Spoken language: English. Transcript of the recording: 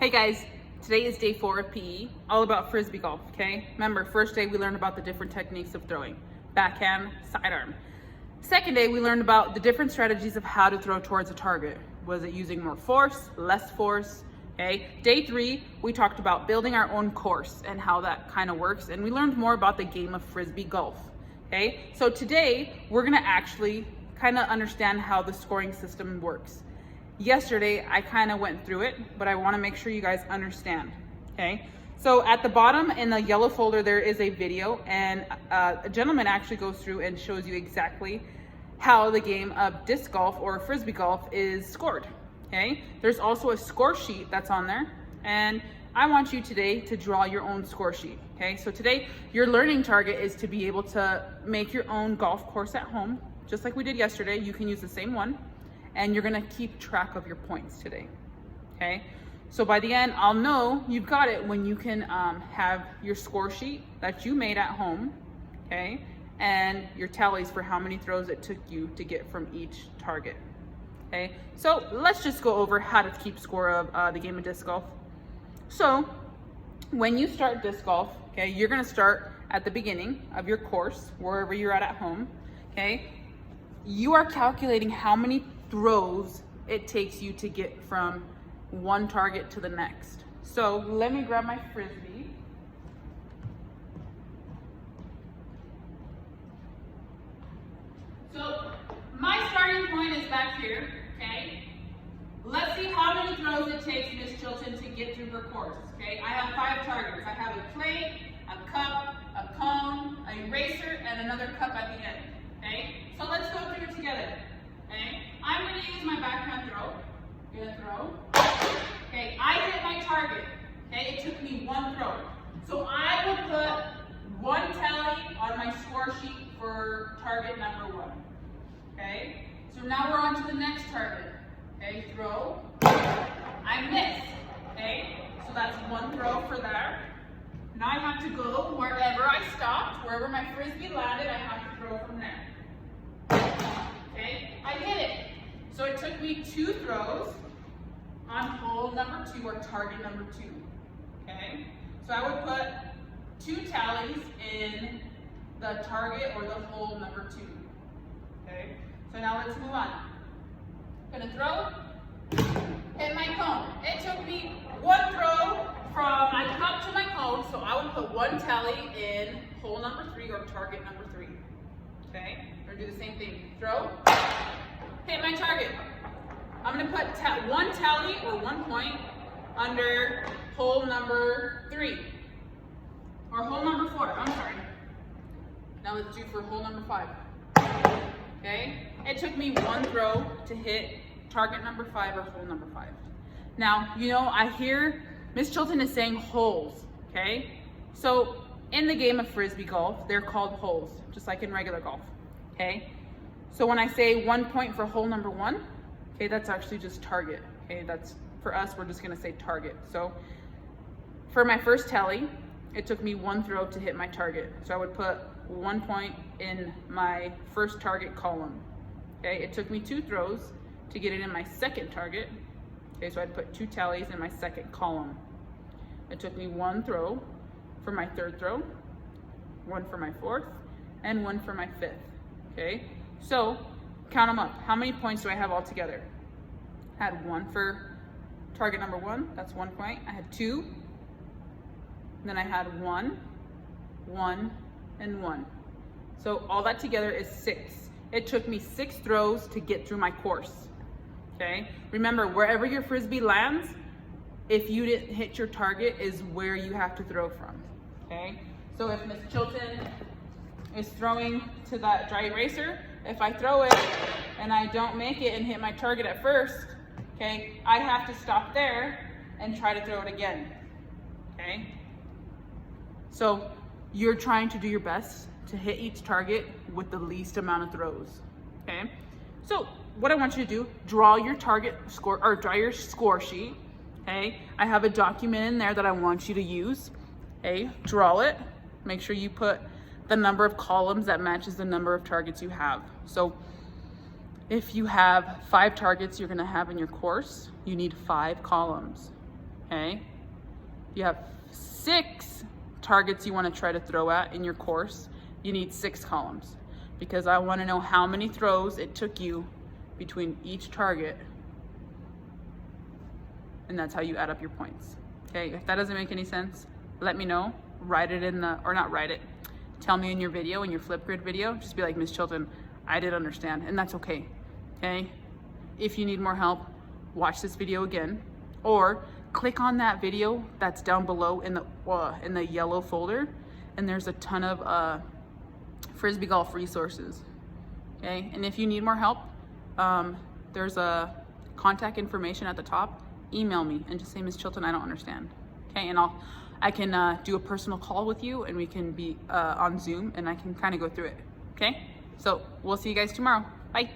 Hey guys, today is day 4 of PE, all about Frisbee golf, okay? Remember, first day we learned about the different techniques of throwing, backhand, sidearm. Second day we learned about the different strategies of how to throw towards a target. Was it using more force, less force, okay? Day 3, we talked about building our own course and how that kind of works, and we learned more about the game of Frisbee golf, okay? So today, we're gonna actually kind of understand how the scoring system works. Yesterday, I kind of went through it, but I want to make sure you guys understand, okay? So at the bottom in the yellow folder, there is a video, and a gentleman actually goes through and shows you exactly how the game of disc golf or Frisbee golf is scored, okay? There's also a score sheet that's on there, and I want you today to draw your own score sheet, okay? So today, your learning target is to be able to make your own golf course at home, just like we did yesterday. You can use the same one. And you're gonna keep track of your points today, okay? So by the end, I'll know you've got it when you can have your score sheet that you made at home, okay? And your tallies for how many throws it took you to get from each target, okay? So let's just go over how to keep score of the game of disc golf. So when you start disc golf, okay, you're gonna start at the beginning of your course, wherever you're at home, okay? You are calculating how many throws it takes you to get from one target to the next. So let me grab my Frisbee. So my starting point is back here, okay? Let's see how many throws it takes Miss Chilton to get through her course, okay? I have 5 targets. I have a plate, a cup, a cone, an eraser, and another cup at the end, okay? So let's go through it together. Okay, I'm going to use my backhand throw. Gonna throw. Okay, I hit my target. Okay, it took me 1 throw. So I will put 1 tally on my score sheet for target number 1. Okay, so now we're on to the next target. Okay, throw. I missed. Okay, so that's 1 throw for that. Now I have to go wherever I stopped, wherever my Frisbee landed, I have to throw from there. Okay, I hit it. So it took me 2 throws on hole number 2 or target number 2. Okay, so I would put 2 tallies in the target or the hole number 2. Okay, so now let's move on. Gonna throw, hit my cone. It took me 1 throw from my cup to my cone, so I would put 1 tally in hole number 3 or target number 3. Okay, we're gonna do the same thing. Throw, hit my target. I'm gonna put 1 tally or 1 point under hole number 3 or hole number 4. I'm sorry. Now let's do for hole number 5. Okay, it took me 1 throw to hit target number 5 or hole number 5. Now, you know, I hear Miss Chilton is saying holes. Okay, so in the game of Frisbee golf, they're called holes, just like in regular golf, okay? So when I say 1 point for hole number 1, okay, that's actually just target, okay? That's, for us, we're just gonna say target. So for my first tally, it took me 1 throw to hit my target. So I would put 1 point in my first target column, okay? It took me 2 throws to get it in my second target, okay? So I'd put 2 tallies in my second column. It took me 1 throw for my third throw, 1 for my fourth, and 1 for my fifth, okay? So, count them up. How many points do I have all together? I had 1 for target number 1, that's 1 point. I had 2, then I had 1, 1, and 1. So all that together is 6. It took me 6 throws to get through my course, okay? Remember, wherever your Frisbee lands, if you didn't hit your target is where you have to throw from, okay? So if Miss Chilton is throwing to that dry eraser, if I throw it and I don't make it and hit my target at first, okay, I have to stop there and try to throw it again, okay? So you're trying to do your best to hit each target with the least amount of throws, okay? So what I want you to do, draw your target score, or draw your score sheet, okay? I have a document in there that I want you to use, okay? Draw it, make sure you put the number of columns that matches the number of targets you have. So if you have 5 targets you're gonna have in your course, you need 5 columns, okay? You have 6 targets you want to try to throw at in your course. You need 6 columns because I want to know how many throws it took you between each target, and that's how you add up your points. Okay, if that doesn't make any sense, let me know. Write it in the, or not write it, tell me in your video, in your Flipgrid video, just be like, Ms. Chilton, I didn't understand, and that's okay, okay? If you need more help, watch this video again, or click on that video that's down below in the yellow folder, and there's a ton of Frisbee golf resources, okay? And if you need more help, there's a contact information at the top. Email me and just say, Ms. Chilton, I don't understand, okay? And I can do a personal call with you, and we can be on Zoom, and I can kind of go through it, okay? So we'll see you guys tomorrow. Bye.